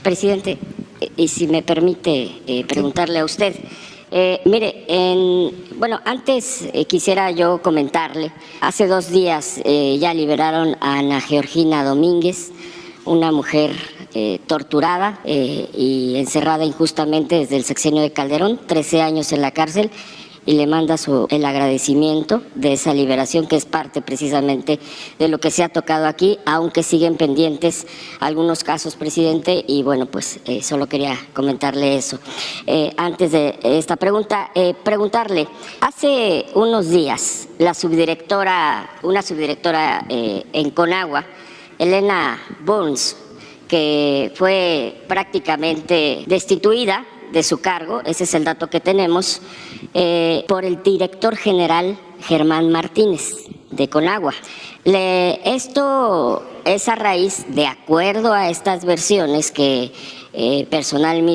Presidente, y si me permite preguntarle a usted. Mire, antes quisiera yo comentarle, hace 2 días ya liberaron a Ana Georgina Domínguez, una mujer torturada y encerrada injustamente desde el sexenio de Calderón, 13 años en la cárcel, y le manda el agradecimiento de esa liberación, que es parte precisamente de lo que se ha tocado aquí, aunque siguen pendientes algunos casos, presidente, y bueno, pues solo quería comentarle eso. Antes de esta pregunta, preguntarle, hace unos días una subdirectora en Conagua, Elena Burns, que fue prácticamente destituida de su cargo, ese es el dato que tenemos, por el director general Germán Martínez de Conagua. Esto es a raíz, de acuerdo a estas versiones que personal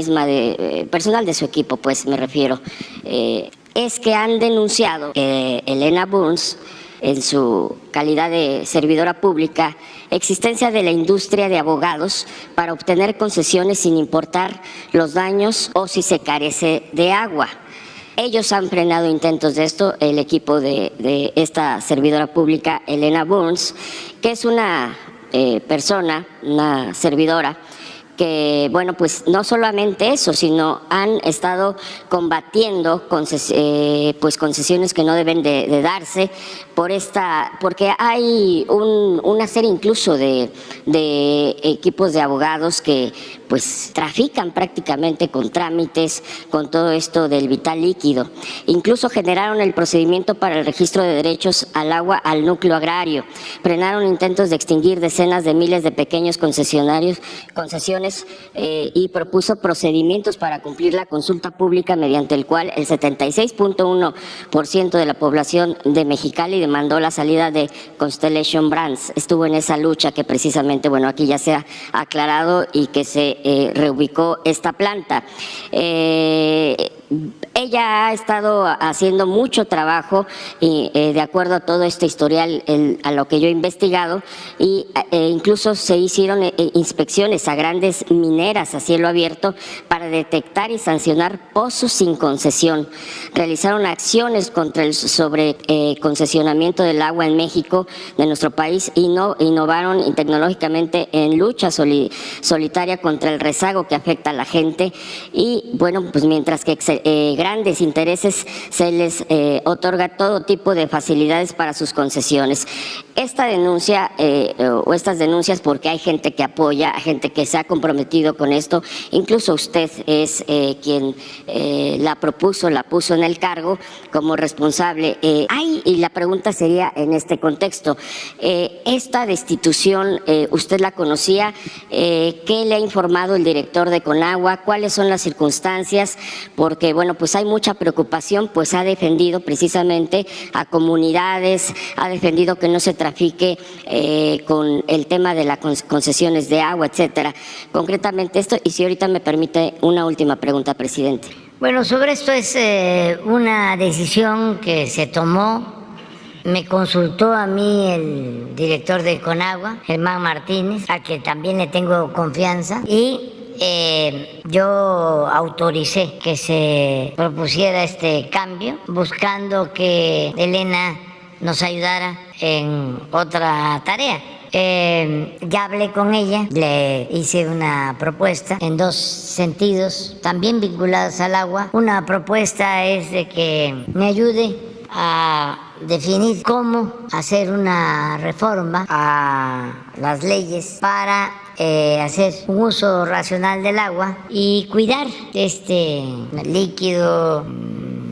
de su equipo, pues me refiero, es que han denunciado que Elena Burns, en su calidad de servidora pública, existencia de la industria de abogados para obtener concesiones sin importar los daños o si se carece de agua. Ellos han frenado intentos de esto, el equipo de esta servidora pública, Elena Burns, que es una persona, una servidora, que, bueno, pues no solamente eso, sino han estado combatiendo concesiones que no deben de darse porque hay una serie incluso de equipos de abogados que pues trafican prácticamente con trámites, con todo esto del vital líquido. Incluso generaron el procedimiento para el registro de derechos al agua al núcleo agrario, frenaron intentos de extinguir decenas de miles de pequeños concesiones y propuso procedimientos para cumplir la consulta pública mediante el cual el 76.1% de la población de Mexicali demandó la salida de Constellation Brands. Estuvo en esa lucha que precisamente, bueno, aquí ya se ha aclarado y que se reubicó esta planta. Ella ha estado haciendo mucho trabajo y de acuerdo a todo este historial, a lo que yo he investigado, y incluso se hicieron inspecciones a grandes mineras a cielo abierto para detectar y sancionar pozos sin concesión. Realizaron acciones contra el sobreconcesionamiento del agua en México, de nuestro país, y innovaron tecnológicamente en lucha solitaria contra el rezago que afecta a la gente. Y bueno, pues mientras que grandes intereses se les otorga todo tipo de facilidades para sus concesiones. Esta denuncia o estas denuncias, porque hay gente que apoya, hay gente que se ha comprometido con esto, incluso usted es quien la puso en el cargo como responsable. Y la pregunta sería en este contexto, esta destitución, ¿usted la conocía? ¿Qué le ha informado el director de Conagua? ¿Cuáles son las circunstancias? Porque, bueno, pues hay mucha preocupación, pues ha defendido precisamente a comunidades, ha defendido que no se trafique con el tema de las concesiones de agua, etcétera. Concretamente esto, y si ahorita me permite una última pregunta, presidente. Bueno, sobre esto es una decisión que se tomó. Me consultó a mí el director de Conagua, Germán Martínez, a quien también le tengo confianza, y yo autoricé que se propusiera este cambio, buscando que Elena nos ayudara en otra tarea. Ya hablé con ella, le hice una propuesta en 2 sentidos, también vinculados al agua. Una propuesta es de que me ayude a definir cómo hacer una reforma a las leyes para hacer un uso racional del agua y cuidar este líquido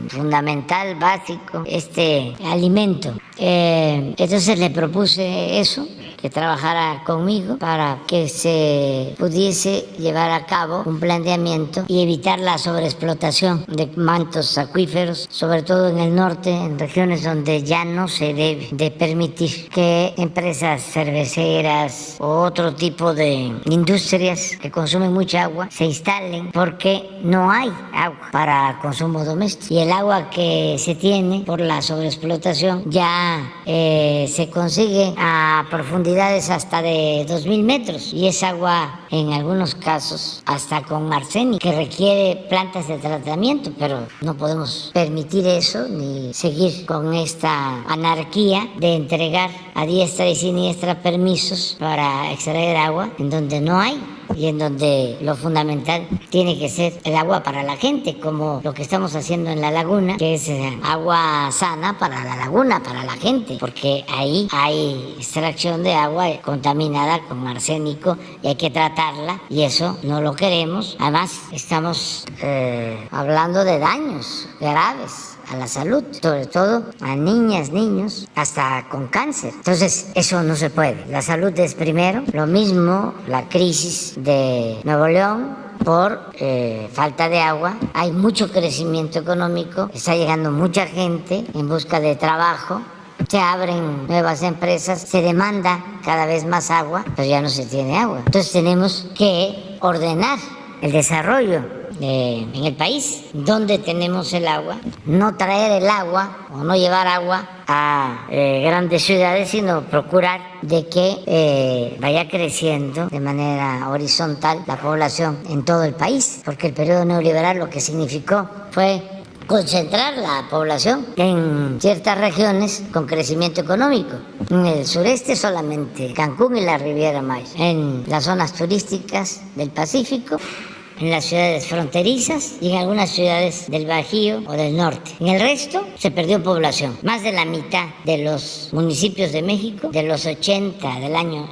fundamental, básico, este alimento. Entonces le propuse eso, que trabajara conmigo para que se pudiese llevar a cabo un planteamiento y evitar la sobreexplotación de mantos acuíferos, sobre todo en el norte, en regiones donde ya no se debe de permitir que empresas cerveceras o otro tipo de industrias que consumen mucha agua se instalen, porque no hay agua para consumo doméstico, y el agua que se tiene por la sobreexplotación ya se consigue a profundidad profundidades hasta de 2000 metros y es agua en algunos casos hasta con arsénico que requiere plantas de tratamiento, pero no podemos permitir eso ni seguir con esta anarquía de entregar a diestra y siniestra permisos para extraer agua en donde no hay y en donde lo fundamental tiene que ser el agua para la gente, como lo que estamos haciendo en la laguna, que es agua sana para la laguna, para la gente, porque ahí hay extracción de agua contaminada con arsénico y hay que tratarla y eso no lo queremos. Además, estamos hablando de daños graves a la salud, sobre todo a niñas, niños, hasta con cáncer. Entonces, eso no se puede. La salud es primero. Lo mismo la crisis de Nuevo León por falta de agua. Hay mucho crecimiento económico, está llegando mucha gente en busca de trabajo. Se abren nuevas empresas, se demanda cada vez más agua, pero ya no se tiene agua. Entonces tenemos que ordenar el desarrollo en el país donde tenemos el agua, no traer el agua o no llevar agua a grandes ciudades, sino procurar de que vaya creciendo de manera horizontal la población en todo el país, porque el periodo neoliberal lo que significó fue concentrar la población en ciertas regiones con crecimiento económico. En el sureste solamente Cancún y la Riviera Maya, en las zonas turísticas del Pacífico, en las ciudades fronterizas y en algunas ciudades del Bajío o del norte. En el resto se perdió población. Más de la mitad de los municipios de México, de los 80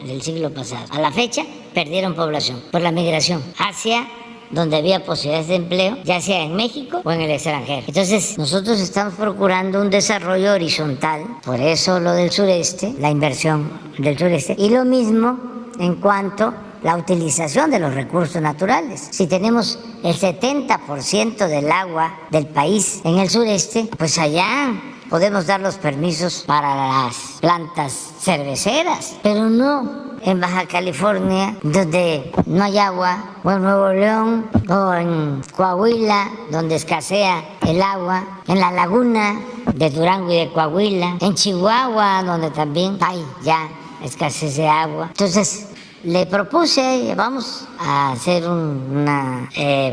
del siglo pasado a la fecha, perdieron población por la migración hacia donde había posibilidades de empleo, ya sea en México o en el extranjero. Entonces, nosotros estamos procurando un desarrollo horizontal, por eso lo del sureste, la inversión del sureste, y lo mismo en cuanto la utilización de los recursos naturales. Si tenemos el 70% del agua del país en el sureste, pues allá podemos dar los permisos para las plantas cerveceras, pero no en Baja California, donde no hay agua, o en Nuevo León, o en Coahuila, donde escasea el agua, en la laguna de Durango y de Coahuila, en Chihuahua, donde también hay ya escasez de agua. Entonces, le propuse, vamos a hacer una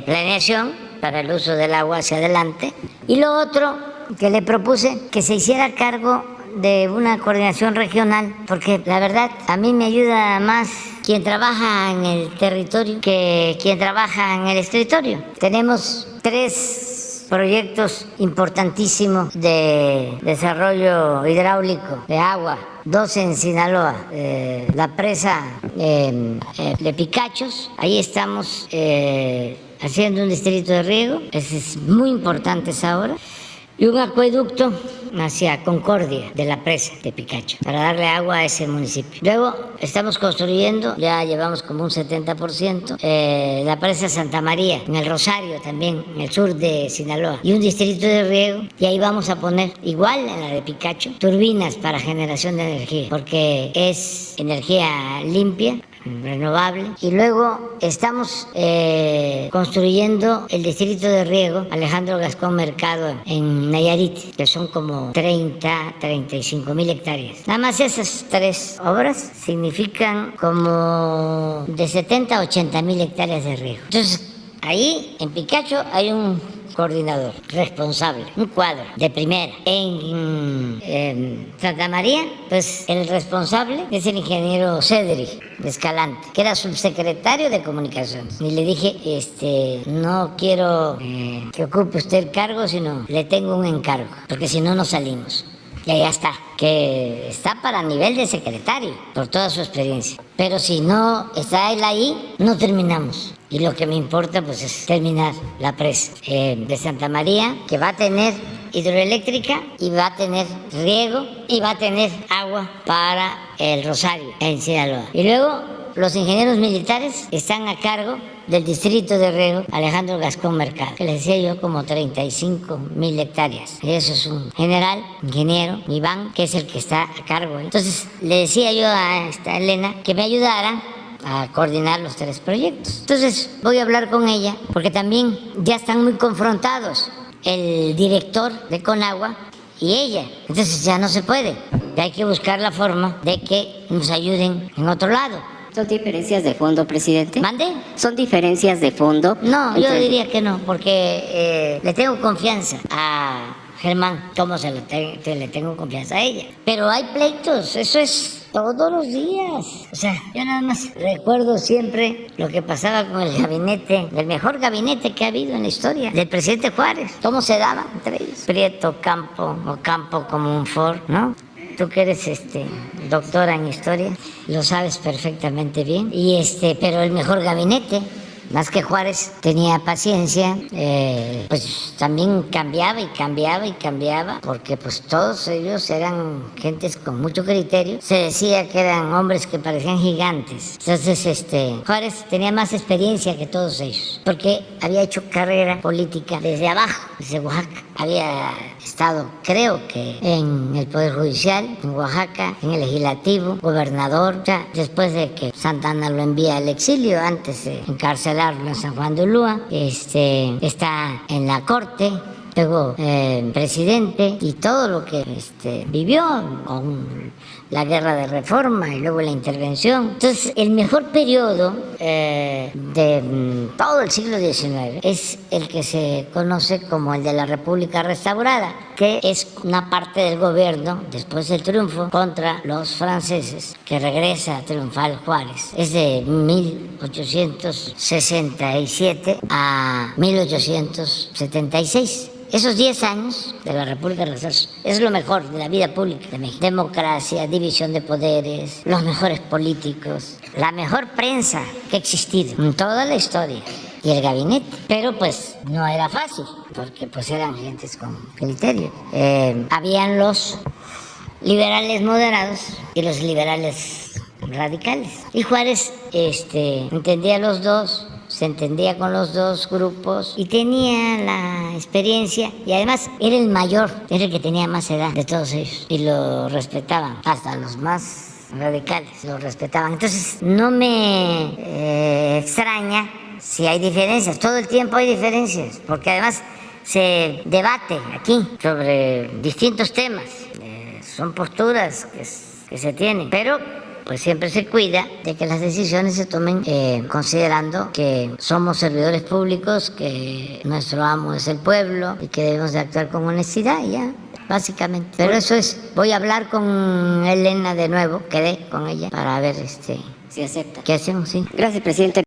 planeación para el uso del agua hacia adelante. Y lo otro que le propuse, que se hiciera cargo de una coordinación regional, porque la verdad a mí me ayuda más quien trabaja en el territorio que quien trabaja en el escritorio. Tenemos 3 proyectos importantísimos de desarrollo hidráulico de agua, 2 en Sinaloa, la presa de Picachos, ahí estamos haciendo un distrito de riego, ese es muy importante esa obra, y un acueducto hacia Concordia de la presa de Picacho para darle agua a ese municipio. Luego estamos construyendo, ya llevamos como un 70%, la presa Santa María en el Rosario también, en el sur de Sinaloa, y un distrito de riego, y ahí vamos a poner, igual en la de Picacho, turbinas para generación de energía, porque es energía limpia, renovable. Y luego estamos construyendo el distrito de riego Alejandro Gascón Mercado en Nayarit, que son como 35,000 hectáreas. Nada más esas 3 obras significan como de 70 a 80,000 hectáreas de riego. Entonces, ahí en Picacho hay un coordinador responsable, un cuadro de primera. En Santa María, pues el responsable es el ingeniero Cedri Escalante, que era subsecretario de Comunicaciones. Y le dije, no quiero que ocupe usted el cargo, sino le tengo un encargo, porque si no, no salimos. Y allá está, que está para nivel de secretario, por toda su experiencia. Pero si no está él ahí, no terminamos. Y lo que me importa, pues, es terminar la presa de Santa María, que va a tener hidroeléctrica y va a tener riego y va a tener agua para el Rosario, en Sinaloa. Y luego los ingenieros militares están a cargo del distrito de riego Alejandro Gascón Mercado, que les decía yo como 35,000 hectáreas. Y eso es un general, ingeniero, Iván, que es el que está a cargo. Entonces le decía yo a esta Elena que me ayudara a coordinar los 3 proyectos. Entonces voy a hablar con ella, porque también ya están muy confrontados el director de Conagua y ella. Entonces ya no se puede. hay que buscar la forma de que nos ayuden en otro lado. ¿Son diferencias de fondo, presidente? ¿Mande? ¿Son diferencias de fondo? No, yo diría que no, porque le tengo confianza a Germán, como le tengo confianza a ella. Pero hay pleitos, eso es todos los días. O sea, yo nada más recuerdo siempre lo que pasaba con el gabinete, el mejor gabinete que ha habido en la historia, del presidente Juárez. ¿Cómo se daban entre ellos? Prieto, Campo, o Campo como un Ford, ¿no? Tú que eres doctora en historia, lo sabes perfectamente bien. Pero el mejor gabinete, más que Juárez tenía paciencia, pues también cambiaba y cambiaba y cambiaba, porque pues todos ellos eran gentes con mucho criterio. Se decía que eran hombres que parecían gigantes. Entonces, Juárez tenía más experiencia que todos ellos, porque había hecho carrera política desde abajo, desde Oaxaca. Había estado, creo que, en el Poder Judicial, en Oaxaca, en el Legislativo, gobernador. Ya después de que Santana lo envía al exilio, antes de encarcelarlo en San Juan de Ulúa, está en la corte, luego presidente, y todo lo que vivió con la guerra de reforma y luego la intervención. Entonces, el mejor periodo de todo el siglo XIX es el que se conoce como el de la República Restaurada, que es una parte del gobierno después del triunfo contra los franceses, que regresa triunfal Juárez. Es de 1867 a 1876. Esos 10 años de la República Restaurada es lo mejor de la vida pública de México. Democracia, división de poderes, los mejores políticos, la mejor prensa que ha existido en toda la historia, y el gabinete. Pero pues no era fácil, porque pues eran gentes con criterio. Habían los liberales moderados y los liberales radicales. Y Juárez entendía los dos, se entendía con los dos grupos y tenía la experiencia, y además era el mayor, era el que tenía más edad de todos ellos, y lo respetaban, hasta los más radicales lo respetaban. Entonces no me extraña si hay diferencias. Todo el tiempo hay diferencias, porque además se debate aquí sobre distintos temas. Son posturas que se tienen, pero pues siempre se cuida de que las decisiones se tomen considerando que somos servidores públicos, que nuestro amo es el pueblo y que debemos de actuar con honestidad, ya, básicamente. Pero eso es, voy a hablar con Elena de nuevo, quedé con ella para ver si acepta. ¿Qué hacemos? Sí. Gracias, presidente.